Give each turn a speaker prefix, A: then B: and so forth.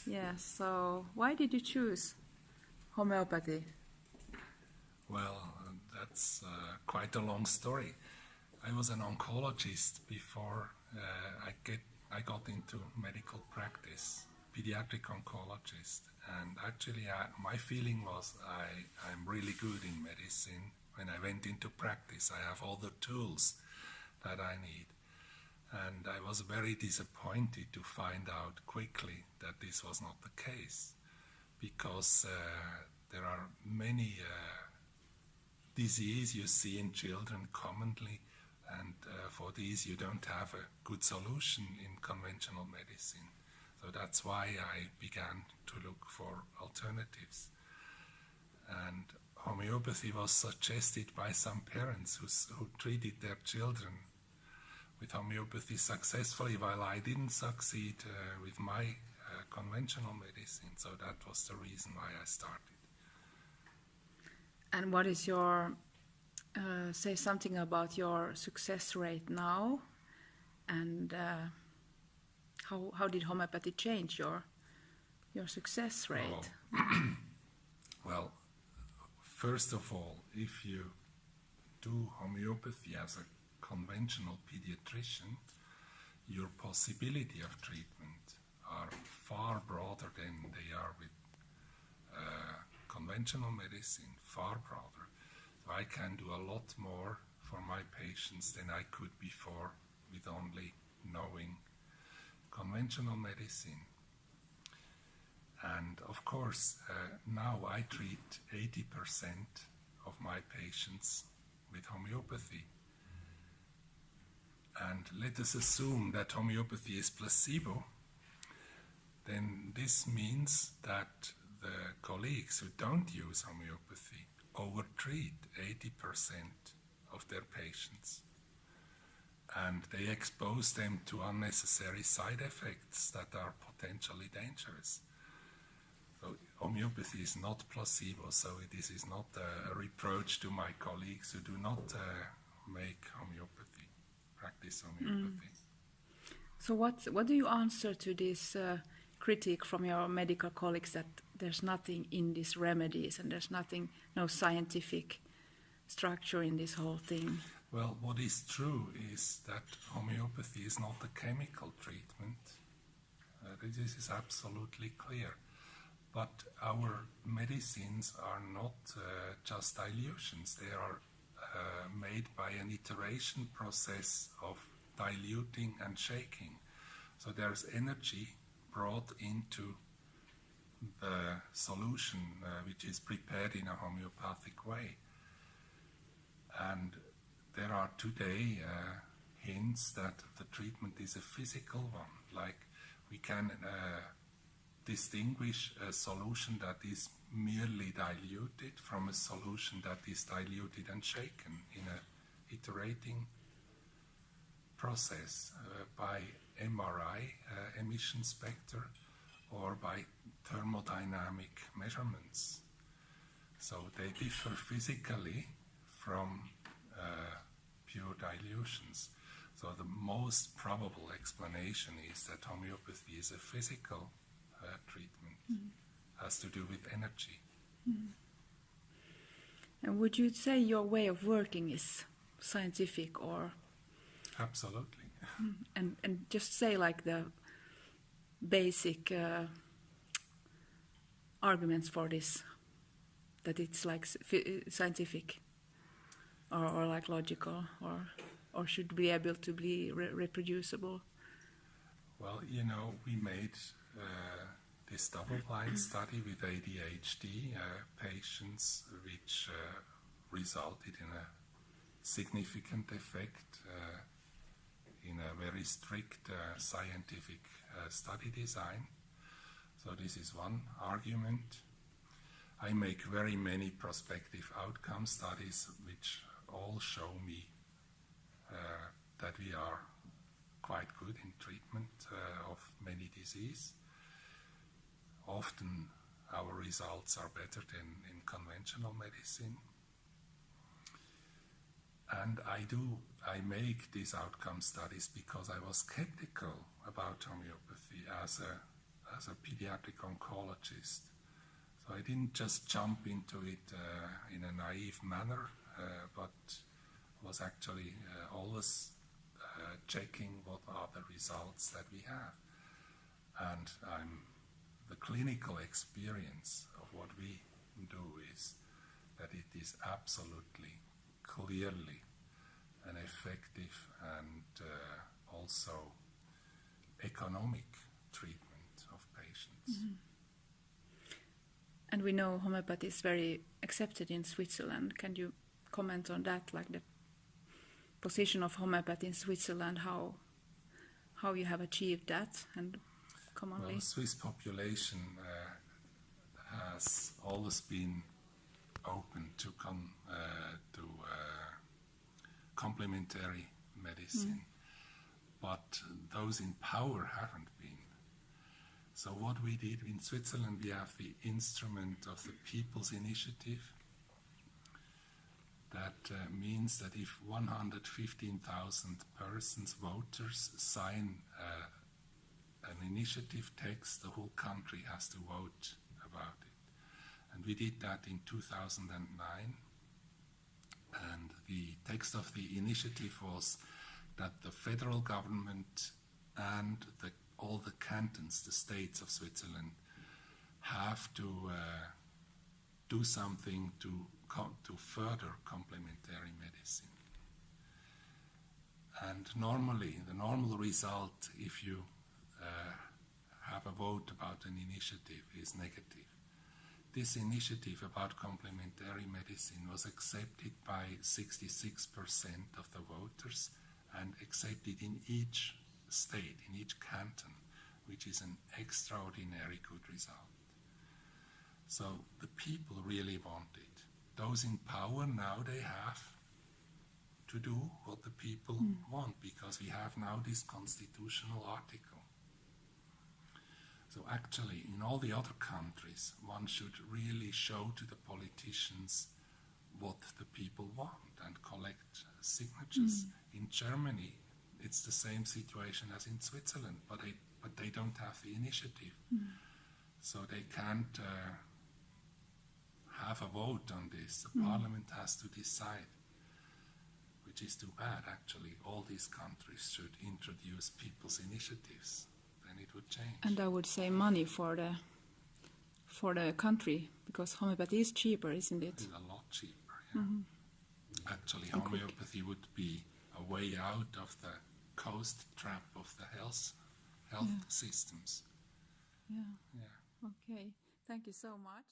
A: Yeah, so why did you choose homeopathy?
B: Well, that's quite a long story. I was an oncologist before I got into medical practice, pediatric oncologist, and actually my feeling was I'm really good in medicine. When I went into practice, I have all the tools that I need. And I was very disappointed to find out quickly that this was not the case, because there are many diseases you see in children commonly, and for these you don't have a good solution in conventional medicine. So that's why I began to look for alternatives. And homeopathy was suggested by some parents who treated their children with homeopathy successfully, while I didn't succeed with my conventional medicine. So that was the reason why I started.
A: And what is your, say something about your success rate now, and how did homeopathy change your success rate?
B: Oh. Well, first of all, if you do homeopathy as a conventional pediatrician, your possibility of treatment are far broader than they are with conventional medicine, far broader. So I can do a lot more for my patients than I could before with only knowing conventional medicine. And of course, now I treat 80% of my patients with homeopathy. And let us assume that homeopathy is placebo, then this means that the colleagues who don't use homeopathy overtreat 80% of their patients. And they expose them to unnecessary side effects that are potentially dangerous. So homeopathy is not placebo, so this is not a reproach to my colleagues who do not practice homeopathy.
A: So what do you answer to this critique from your medical colleagues that there's nothing in these remedies and there's no scientific structure in this whole thing?
B: Well, what is true is that homeopathy is not a chemical treatment. This is absolutely clear. But our medicines are not just dilutions. They are made by an iteration process of diluting and shaking. So there's energy brought into the solution which is prepared in a homeopathic way. And there are today hints that the treatment is a physical one, like we can distinguish a solution that is merely diluted from a solution that is diluted and shaken in a iterating process by MRI emission spectra or by thermodynamic measurements. So they differ physically from pure dilutions. So the most probable explanation is that homeopathy is a physical treatment, has to do with energy.
A: And would you say your way of working is scientific or?
B: Absolutely.
A: And just say like the basic arguments for this, that it's like scientific or like logical or should be able to be reproducible.
B: Well, we made this double-blind study with ADHD patients, which resulted in a significant effect in a very strict scientific study design. So this is one argument. I make very many prospective outcome studies which all show me that we are quite good in treatment of many diseases. Often our results are better than in conventional medicine. And I make these outcome studies because I was skeptical about homeopathy as as a pediatric oncologist. So I didn't just jump into it in a naive manner, but was actually always checking what are the results that we have. And the clinical experience of what we do is that it is absolutely, clearly an effective and also economic treatment of patients.
A: Mm-hmm. And we know homeopathy is very accepted in Switzerland. Can you comment on that, like the position of homeopathy in Switzerland, how you have achieved that, and commonly?
B: Well, the Swiss population has always been open to complementary medicine, but those in power haven't been. So what we did in Switzerland, we have the instrument of the People's Initiative. That means that if 115,000 persons, voters, sign an initiative text, the whole country has to vote about it. And we did that in 2009. And the text of the initiative was that the federal government and all the cantons, the states of Switzerland, have to do something to further complementary medicine. And normally, the normal result, if you have a vote about an initiative, is negative. This initiative about complementary medicine was accepted by 66% of the voters and accepted in each state, in each canton, which is an extraordinary good result. So the people really want it. Those in power now, they have to do what the people want, because we have now this constitutional article. So actually, in all the other countries, one should really show to the politicians what the people want and collect signatures. In Germany, it's the same situation as in Switzerland, but they don't have the initiative. So they can't have a vote on this. The parliament has to decide, which is too bad, actually. All these countries should introduce people's initiatives. Then it would change.
A: And I would say money for the country, because homeopathy is cheaper, isn't it?
B: It's a lot cheaper, yeah. Actually, homeopathy would be a way out of the cost trap of the health systems.
A: Yeah. Okay. Thank you so much.